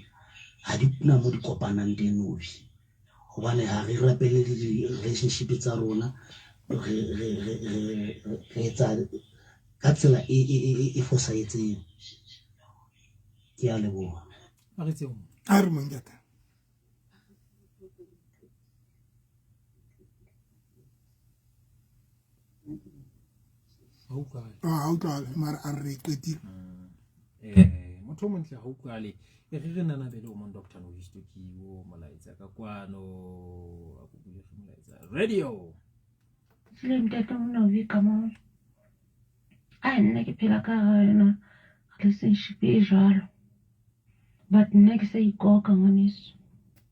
Speaker 6: ha di puna mo di kopanang teng novi hobane ha re rapele di relationship tsa rona re etsa ka tsela e fosahetseng ke a leboha
Speaker 2: a re tseo
Speaker 3: a re mongata ha utlwa mara a re qetile
Speaker 2: motho o montle ha utlwale e re nana bele o mon Dr. no histoki o malaitsa ka kwano a go bule malaitsa radio
Speaker 7: le mtata mona vi kama a nna ke phela ka rena relationship e jalo but nna ke sa ikoka ngwaneso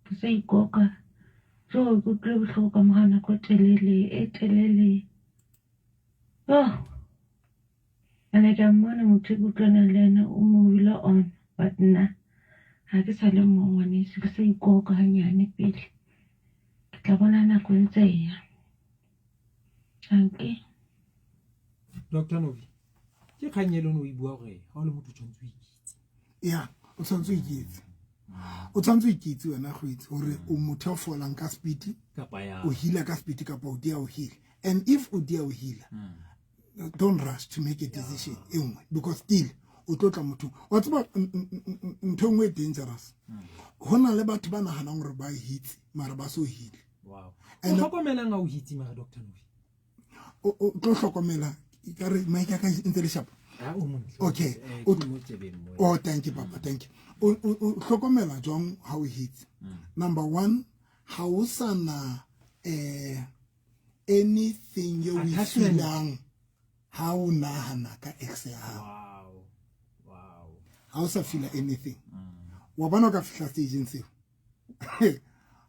Speaker 7: ke sa ikoka jo go tle bohloko mogana ko telele ane ka mmona motho o utlwana le ena o mo wila on but nna ha ke sa le mo ngwaneso ke sa ikoka hanyane pele ke tla bona nako e ntse e ya anke
Speaker 2: Dr. Novi ke khanyelo no ibua gore ha o le motho tshwantse o ikitse
Speaker 3: ya o tshwantse o ikitse wena go itse gore o motho o folang ka speed
Speaker 2: kapa ya
Speaker 3: o hila ka speed kapa o dia o hila and if o dia o hila don't rush to make a decision because still o tlotla motho wa tseba ntho ngwe dangerous hona le batho ba nahanang gore ba hitse mara ba so hile
Speaker 2: wow o hlokomela nga o hitse mara Dr. Novi
Speaker 3: o tlo hlokomela ka re maika ka ntse le shapa okay oh thank you papa thank you o hlokomela jwang how hits number 1 how sana anything you feeling how nahana ka ex ya wow sa feel anything wa bona ka fihla stage ntse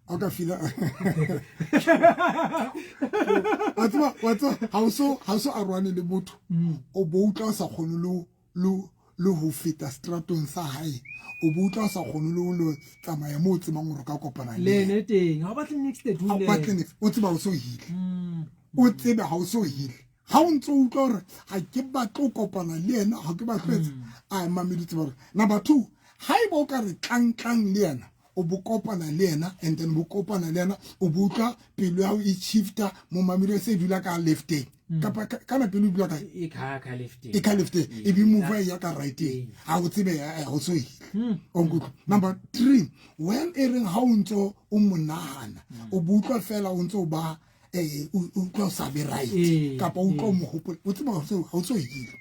Speaker 3: a ka fila wa tseba ha o so a rwane le motho o bo utla sa khone le ho feta stratong sa hae o bo utla sa khone le tsamaya mo tsebang gore ka kopana
Speaker 2: le ne teng ha ba tle next day
Speaker 3: o tseba o so hile o tsebe ha o so hile ha o ntse o utlwa gore ha ke batla o kopana le yena ha ke batletse a mameditse ba number 2 ha e bo ka re tlang le yena o bo kopana le yena and then bo kopana le yena o bo utlwa pelo ya o e shifta mo mameditse se dula ka left kapa kana pelo dula ka
Speaker 2: e ka left
Speaker 3: e bi move ya ka right ha o tsebe ha o so hile number 3 when ering ha o ntse o monahana o bo utlwa fela o ntse o ba o tlo sabe right kapa o tlo mohopolo o tseba ha o so hile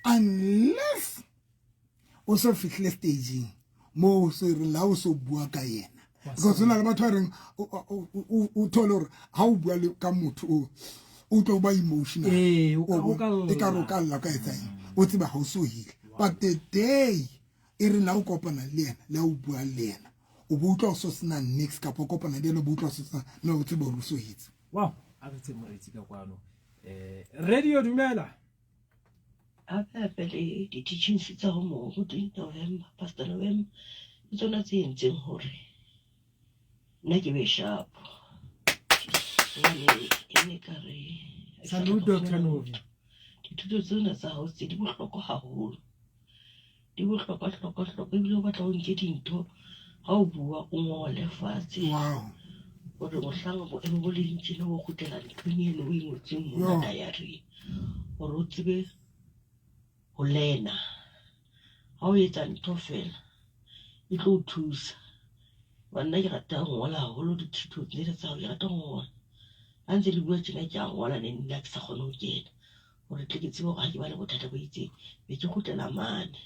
Speaker 3: unless o so fihle staging mo so re la o so bua ka yena because na le batho reng o tolo ha o bua le ka motho o tlo ba emotional o ka rokalla ka etsa o tseba ha o so hile but the day e re la o kopana le yena la o bua le yena o bo tlo so sena next kapa kopana le yena o bo tlo so sena no o tseba o so hile.
Speaker 2: Wow, a re tse moretsi ka kwano radio dumela
Speaker 5: a pele di teachings tsa ho mo go November Pastor November tsona tse entseng hore nna ke be sharp ene ka re
Speaker 2: salut Dr. Novi
Speaker 5: dithuto tsena tsa hao tse di bohlokwa haholo di bohlokwa ebile o batla o nke dintho ha o bua o ngole fatshe gore mohlang bo emo bo le ntšhile go gotela nthong eno o ingwetseng mo diary gore o tsebe go lena ha o etsa ntho fela e tlo o thusa banna ke rata go ngola haholo dithuto tsena tsa go rata go ngola a ntse le bua tjena ke a ngola ne nna ke sa kgone go kena gore tle ke tsebe gore ga ke ba le bothata bo itseng be ke gotela mane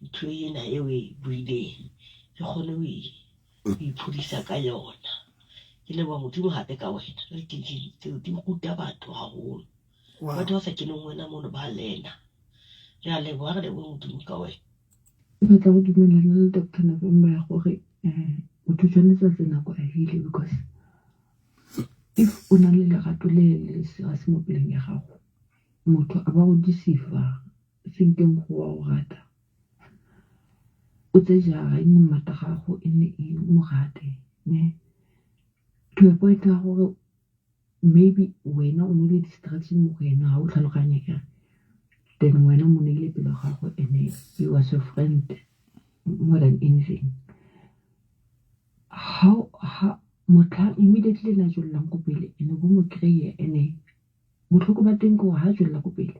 Speaker 5: ntho ena e o e buileng ke kgone go iphudisa ka yona ke leboha modimo hape ka wena le teaching tseo di ruta batho haholo batho ba sa keneng wena mono ba lena re a leboha re leboha modimo ka wena
Speaker 4: ke batla go dumelana le Dr. November ya gore motho tshwanetse a tse nako a hile because if o na le lerato le ga se mo peleng ya gago motho a ba go deceiva senkeng go wa go rata o tse jara e nne mmata gago e nne e mo rate ne to a point ya gore maybe wena o no le distraction mo go ena ga o tlhaloganye ka then wena mo neile pelo gago and you was your friend more than anything how motla immediately na jollang ko pele ene bo mo kreye ene botlhoko ba teng go ha jolla ko pele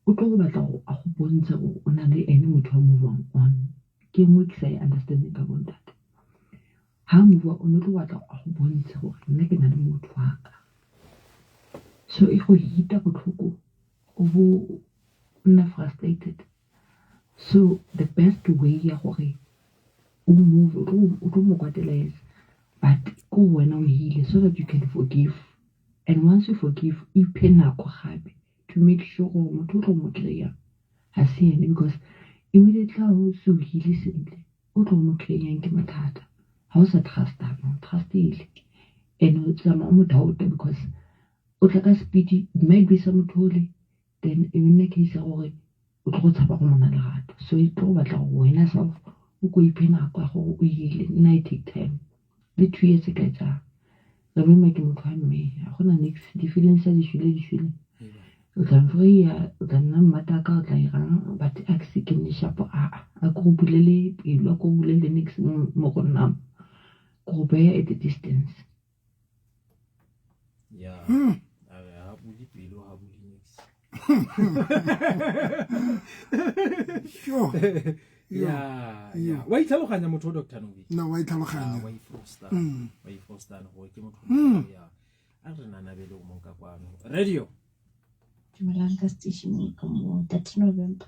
Speaker 4: o tlo go batla go a go bontsha go o na le ene motho wa move on ke mo ke sa understand ka bontate ha move o no tlo batla go go bontsha gore nna ke na le motho wa ka so e go hita botlhoko o bo nna frustrated so the best way ya gore o move o tlo mo kwatela yes but go wena o hile so that you can forgive and once you forgive you pay nako gape to make sure gore motho o tlo mo kreya ha se ene because immediately o so hile sentle o tlo mo kreyang ke mathata ha o sa trust ile and o tsama mo doubt because o tla ka speed might be some thole then in the case gore o tlo go tshaba go mona lerato so e tlo batla go wena self o go ipena kwa go o ile night take time le 2 years ka tsa re be make motho a mme a gona next difference di shule o tla freya o tla nna mmata ka o tla irang but axe ke ne shapo a go bulele pelo go bulele next mo go nna go be at a distance
Speaker 2: yeah ha buli pelo ha buli next
Speaker 3: sure
Speaker 2: yeah wa itlhaloganya motho Dr. Novi
Speaker 3: no wa itlhaloganya
Speaker 2: wa ifosta go ke motho ya a re nana bele o monka kwano radio
Speaker 8: dumelang ka station ka mo 13 November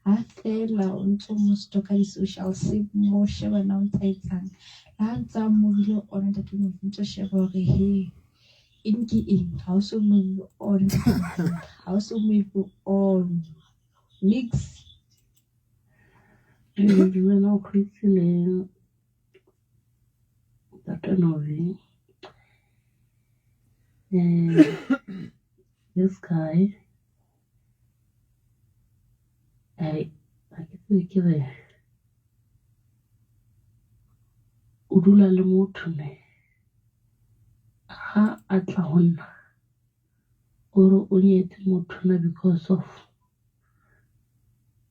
Speaker 8: ha fela o ntse mo stoka di social mo sheba na ntsaitsang ha ntsa mo bile ona da tlo ntse sheba gore he inki in house move on house move on mix
Speaker 4: dumela o khwitsile
Speaker 5: Dr. Novi. This guy, I get to give Udula le motho ne ha a tla ho nna ore o nyetse motho na because of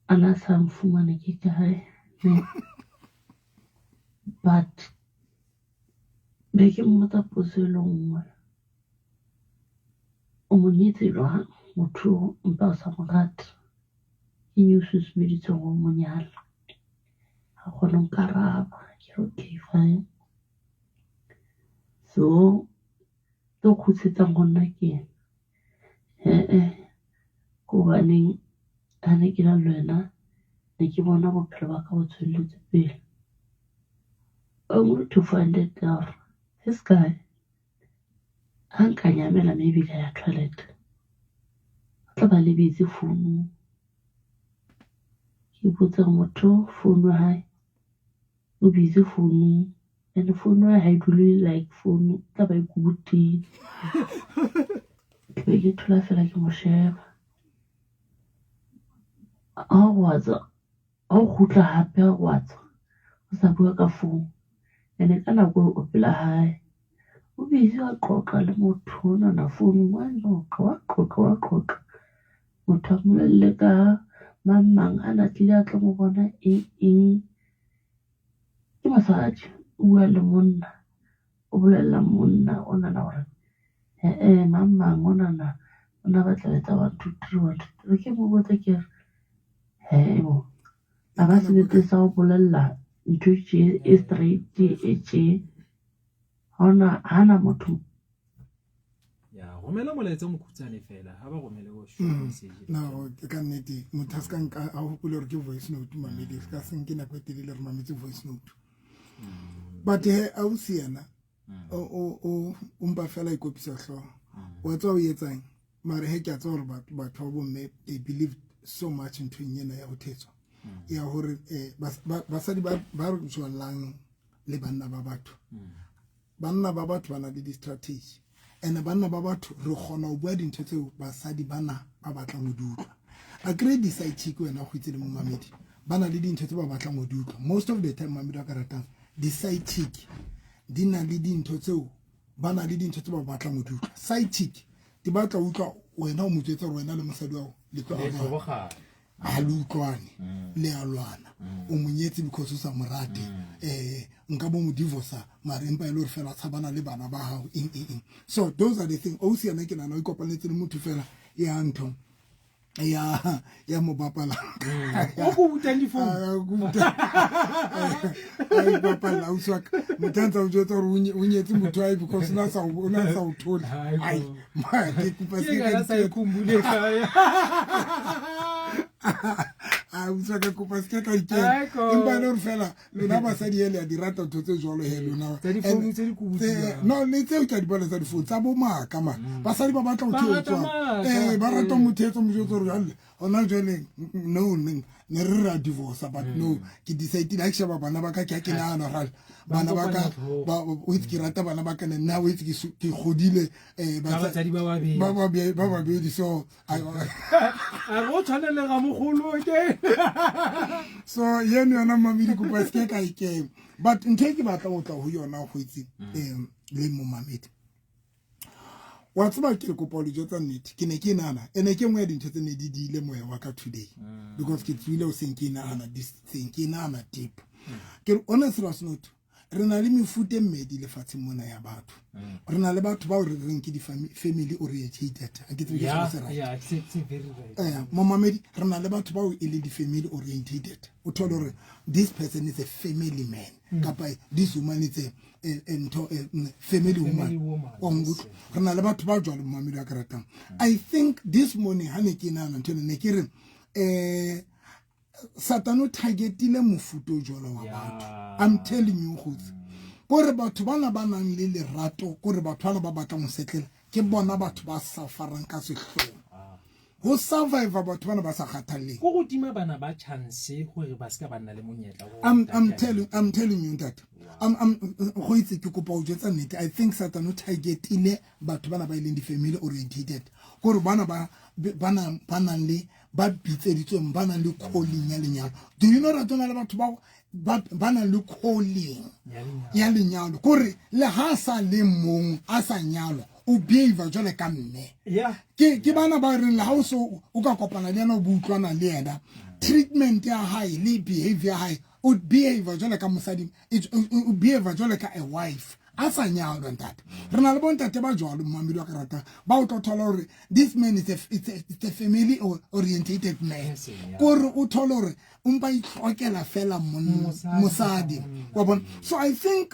Speaker 5: ana sa mfumana ke kae but be ke mmotsa poselo nngwe o mo nyetse jwang motho mpa o sa mo rata ke nyo susumeditse go mo nyala ga kgona nkaraba ke okay fine so to khutsetsang go nna ke ko baneng ha ne ke la lwena ne ke bona bophelo ba ka bo tsweletse pele only to find it out this guy hanka nyamela maybe ya toilet tla ba le busy phone ke botsa motho phone hai o busy phone and phone hai dule like phone tla ba ikubuti ke tla fela ke mo sheba a watsa a khutla hape a watsa o sa bua ka phone ene kana go o pela hai o busy a qoqa le motho na phone wa qoqa motho mo le ka mamang ana tlile a tlo mo bona eng ke masaji o bua le monna o bolela monna o nana hore mamang o nana ona ba tla etsa 1 2 3 re ke mo botsa ke mo aba se bete sa o bolela ntho e straight e hana motho
Speaker 2: ya romela molaetsa mokhutsane fela ha ba romele go message
Speaker 3: no ke ka nnete motho ska nka a hopole re ke voice note mamedi ska senke na go telele re mametse voice note but a o siana o umpa fela I kopisa hlo wa tsa o yetsang mare he ke a tsa hore batho ba bomme they believe so much into nyena ya hotetso ya hore basadi ba re tswalang le banna ba batho banna ba batho bana le strategy ene banna ba batho re gona o bua dintho tseo basadi bana ba batla mo dutla a grade side chick wena go itse le mo mamedi bana le dintho tse ba batla mo dutla most of the time mamedi a ka ratang di side chick di na le dintho tseo bana le dintho tse ba batla mo dutla side chick di batla utlwa wena o motswetsa wena le mosadi wa le tlo ga a lutlwane le alwana o monyetse because o sa morate nka bo mo divorce mare empa ile re fela tshabana le bana ba hao so those are the things o siana ke nana o ikopanetse le motho fela ya ntho ya mo bapala
Speaker 2: o go butang di phone
Speaker 3: ai bapala o swaka motantsa o jotsa re o nyetse motho ai because na sa o thola ai ma ke kupa se
Speaker 2: ka sa ikumbule kaya
Speaker 3: o swaka kupa se ka ikela empa le re fela lona ba sa di ele a di rata thotse jolo he lona
Speaker 2: tsa di phone tse di kubutsa
Speaker 3: no le tseo ka di bona tsa di phone tsa bo maka ma ba sa di ba batla go tswa ba rata mothetso mo jotsa re alle ona jole no ne re ra divorce but no ke decide like shaba bana ba ka ke na ana ral bana ba ka ba o itse rata bana ba ka nna o itse ke godile
Speaker 2: ba tsadi ba
Speaker 3: be so
Speaker 2: a go tshwanela ga mogolo ke
Speaker 3: so yene yona mamedi ko pa ske ka ike but nthe ke batla go tla ho yona go itse le mo mamedi wa tsaba ke go pa le jotsa nnete ke ne ke nana ene ke ngwe dintho tse ne di ile moya wa ka today because ke tswile o senke nana this thing ke nana deep ke honestly was not re na le mefute mmedi le fatshe mona ya batho re na le batho ba o re reng ke di family oriented a ke tsebe ke se right
Speaker 2: it's very right
Speaker 3: mamedi re na le batho ba o ile di family oriented o thola hore this person is a family man kapa this woman is a family woman re na le batho ba jwa le mamedi a ka ratang I think this morning ha ne ke nana ntho ne ke re Satano targetile mofuto jolo wa batho I'm telling you go gore batho bana ba nang le lerato gore batho bana ba batla mo setlela ke bona batho ba safarang ka sehloho go survive batho bana ba sa kgathalle
Speaker 2: go tima bana ba chance gore ba ska bana le monyetla
Speaker 3: I'm telling you that go itse ke kopa o jwetsa nnete I think Satan o targetile batho bana ba ileng di family oriented gore bana ba nang le ba bitseditsweng ba nang le calling ya lenyalo. Do you know that le batho ba nang le calling ya lenyalo gore le ha sa le mong a sa nyalo o behave jole ka mme ke bana ba re le ha o so o ka kopana le ena o butlwana le ena treatment ya high le behavior high o behave jole ka mosadi o behave jole ka a wife asa nyalo ntate re na le bontate ba jwalo mmamedi wa karata ba o tlotola hore this man is a family oriented man gore o thola hore umpa itlhokela fela mosadi wa bona. So I think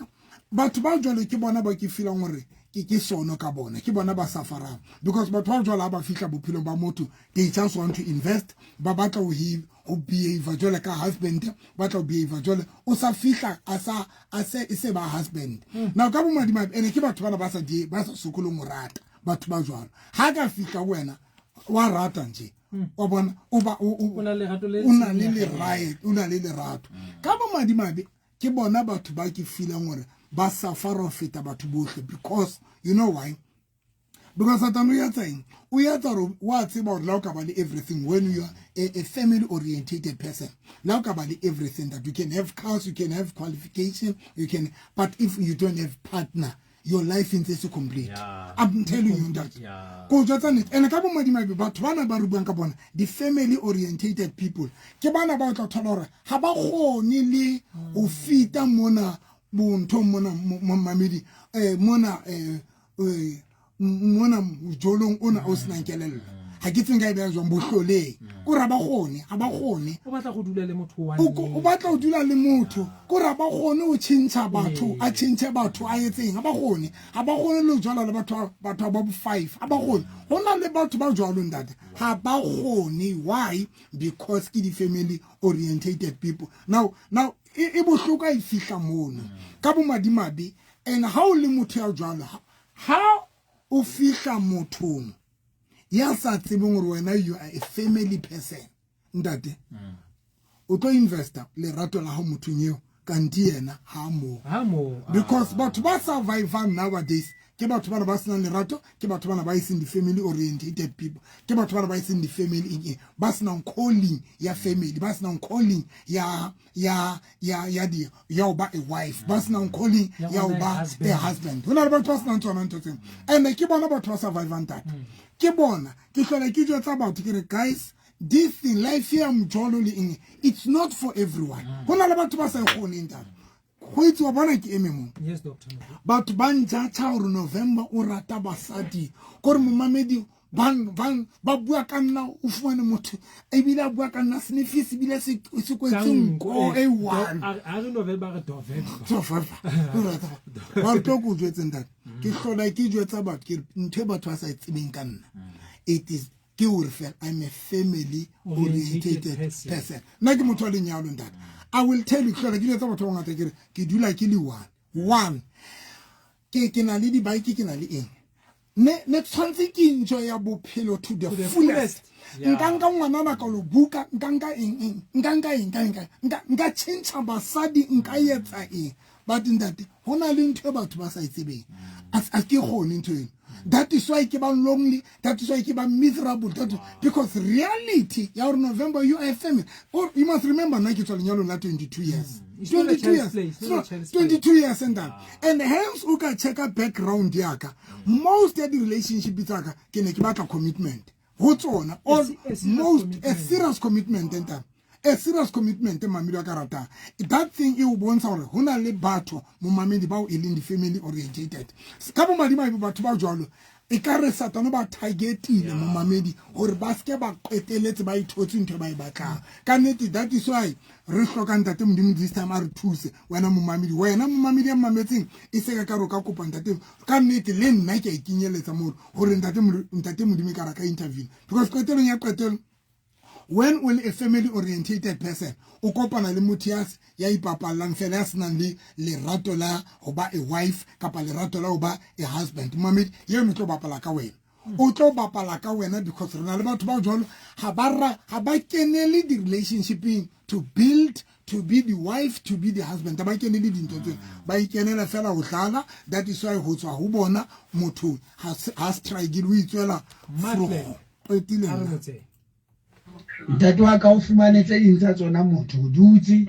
Speaker 3: batho ba jwalo ke bona ba ke feelang hore ke sono ka bona ke bona ba safarang because batho ba jwalo ba fihla bophelo ba motho they just want to invest ba batla o behave jwale ka husband ba tla o behave jwale o sa fihla ase ba husband now ka bomadimabe ene ke batho bana ba sa sokolo morata batho ba jwalo ha ka fihla wena wa rata nje wa bona una le lerato ka bomadimabe ke bona batho ba ke feelang hore ba safara feta batho bohle because you know why? Because Satan o yatsa wa tseba hore la o ka ba le everything when you are a family oriented person la o ka ba le everything that you can have cars, you can have qualification, you can, but if you don't have partner your life is complete. I'm telling you that. Ko jwetsa nnete ene ka bomadimabe batho bana ba rubuang ka bona the family oriented people ke bana ba tla thola hore ha ba gone le o fita mona bontho mona mamedi mona jolong ona o sna nkelelo ha ke tsenga e ba jwa bohlole o ra ba gone ha ba gone
Speaker 2: o batla go dula le motho wa
Speaker 3: o batla go dula le motho go ra ba gone o tšhentšha batho a tšhentšhe batho a etseng ha ba gone le jwala le batho ba 5 ha ba gone hona le batho ba jwalo ndate ha ba gone. Why? Because ke di family oriented people. Now e bohloka e fihla mono ka bomadimabe and how le motho ya jwala how o fihla mothong ya sa tsebeng gore wena you are a family person ndate o tlo investor le rato la ho mothong eo kanti yena ha mo because batho ba survive nowadays ke batho bana ba sena lerato ke batho bana ba iseng di family oriented people ke batho bana ba iseng di family ba sena calling ya family ba sena calling ya ba a wife ba sena calling ya ba a husband hona le batho ba sena tsona ntotseng and ke bona batho ba survive that ke bona ke hlola ke jwetsa batho ke re guys this thing life here mjolo le eng it's not for everyone hona le batho ba sa khone ntate go itse wa bona ke ememo.
Speaker 2: Yes doctor.
Speaker 3: Batho ba ntjha hore November o rata basadi gore momamedi ba bua ka nna o fumane motho e bile a bua ka nna snifisi bile se kwetseng go e one
Speaker 2: a re November re
Speaker 3: November ba tlo go jwetsa ntate ke hlola ke jwetsa batho ke ntwe batho ba sa tsebeng ka nna it is ke o refer I'm a family oriented person na ke motho wa lenyalo ntate I will tell you hlola ke jwetsa batho ba ngata ke dula ke le one ke na le di bike ke na le eng ne tshwantse ke enjoy ya bophelo to the fullest nka ngwana ba ka lo buka nka change basadi nka yetsa eng but ndate hona le ntwe batho ba sa itsebeng a ke gone ntwe. That is why keep on lonely. That is why keep on miserable. Because reality, your November, you are a family. Or you must remember, na kitwa linyalo la 22 years. 22 years. So, 22 years and that. And hence, uka check a background yaka. Most of the relationship itaka kene kibaka commitment. What's on? Or most a serious commitment and that. A serious commitment mamedi wa karata. That thing you bontsha hore hona le batho mo mamedi ba o eleng di family oriented. Ka bo madima ba batho ba jwalo e ka re Satan ba targetile mo mamedi hore ba ske ba qeteletse ba ithotse ntwe ba e batlang. Ka nnete that is why re hloka ntate modimo this time a re thuse wena mo mamedi ya mametseng e se ka ro ka kopa ntate ka nnete le nna ke ikinyeletsa mo hore ntate modimo ka ra ka interview because qetelong ya qetelo when will a family oriented person o kopana le motho ya ipapalang fela ya senang le lerato la ho ba a wife kapa lerato la ho ba a husband mamedi ye o tlo bapala ka wena o tlo bapala ka wena because rena le batho ba jwalo ha ba kenele di relationshiping to build to be the wife, to be the husband. Ba kenele dintho tsena ba ikenela fela go tlala. That is why go tswa go bona motho ha strike le itswela
Speaker 2: Matle.
Speaker 3: petile
Speaker 2: A re motse.
Speaker 6: ntate wa ka o fumanetse ding tsa tsona motho o dutse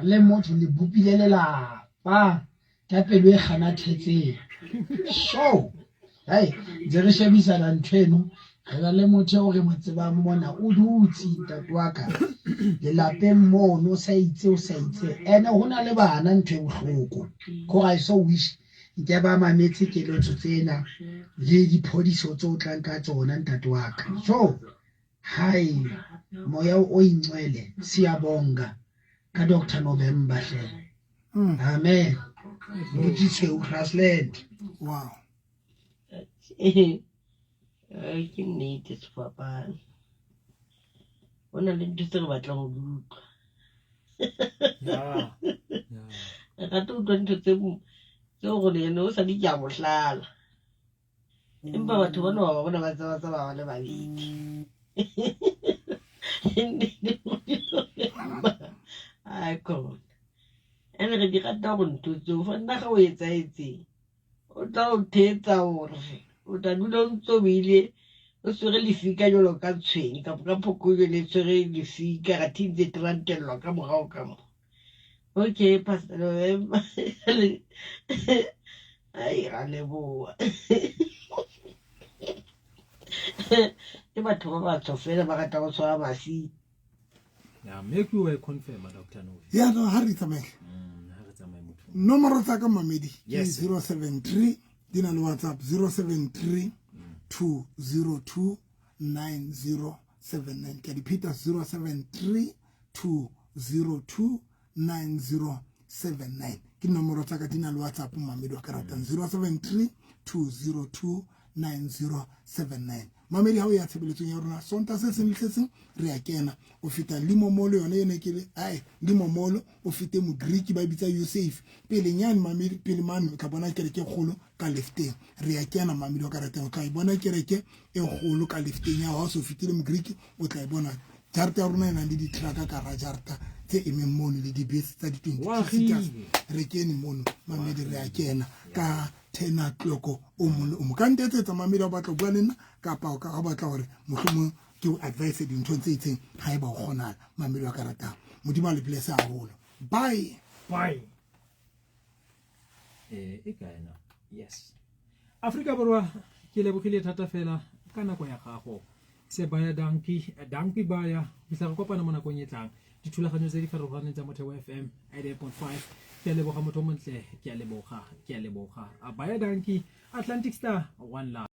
Speaker 6: le motho le bopile lelapa ka pelo e kganathetseng so hai ntse re shebisana ntho eno re ba le motho o re mo tsebang mona o dutse ntate wa ka lelapeng mono o sa itse ene ho na le bana ntho e bohloko ko ga so wish nke ba mametse keletso tsena le diphodiso tse o tlang ka tsona ntate wa ka so hai moya o ingcwele siyabonga ka Dr November hle amen ngitshwe uGrassland
Speaker 3: wow
Speaker 5: ke nnete sefapano o na le ntho tse re batlang ho di utlwa re rata ho utlwa ntho tseo gore ene o sa di ja mohlala empa batho bana ba bona ba tseba ba le babedi ai khona ene re di rata go ntho tseo fa nna ga o etsaetseng o tla o thetsa gore o tla dula o ntse o beile o swere lefika jalo ka tshwenye kapo ka phokojwe le swere lefika ga thintse trantelwa ka morao ka mo okay Pastor November ai a leboa ke batho ba batsho fela ba rata go tshwara masiti.
Speaker 2: Yeah, make you confirm, Dr. Novi.
Speaker 3: Yeah, no, ha re tsamaye. Nomoro tsa ka mamedi
Speaker 2: Yes.
Speaker 3: 073 dina le WhatsApp 073 202 9079 ke di Peter 073 202 9079 ke nomoro tsa ka dina le WhatsApp mamedi wa karata 073 202 9079 mamedi ha o ya tshebeletsong ya rona sonta se seng le seng re a kena o feta limomolo yone yene ke le ai limomolo o fete mo Greek ba bitsa Yosef pele nyane mamedi pele mane ka bona kereke kgolo ka lefteng re a kena mamedi wa karata ka e bona kereke e kgolo ka lefteng ya ho so fitile mo Greek o tla e bona jarta rona ena le di truck ka ra jarta tse emeng mono le di bese tsa di 20 re kene mono mamedi re a kena ka 10 o'clock o mo ka ntetsetsa mamedi wa batla bua le nna ka pa ka ga batla gore mohlomong ke o advice dintho tse itseng ha e ba o kgonala mamedi wa karata modimo le bless a holo bye
Speaker 2: e kaena yes Afrika Borwa ke lebogile thata fela ka nako ya gago se baya danki baya bisa go kopana mo nakong e tlang dithulaganyo tse di farologaneng tsa Motheo FM 88.5 ke leboga motho montle ke a leboga a baya danki Atlantic Star one love.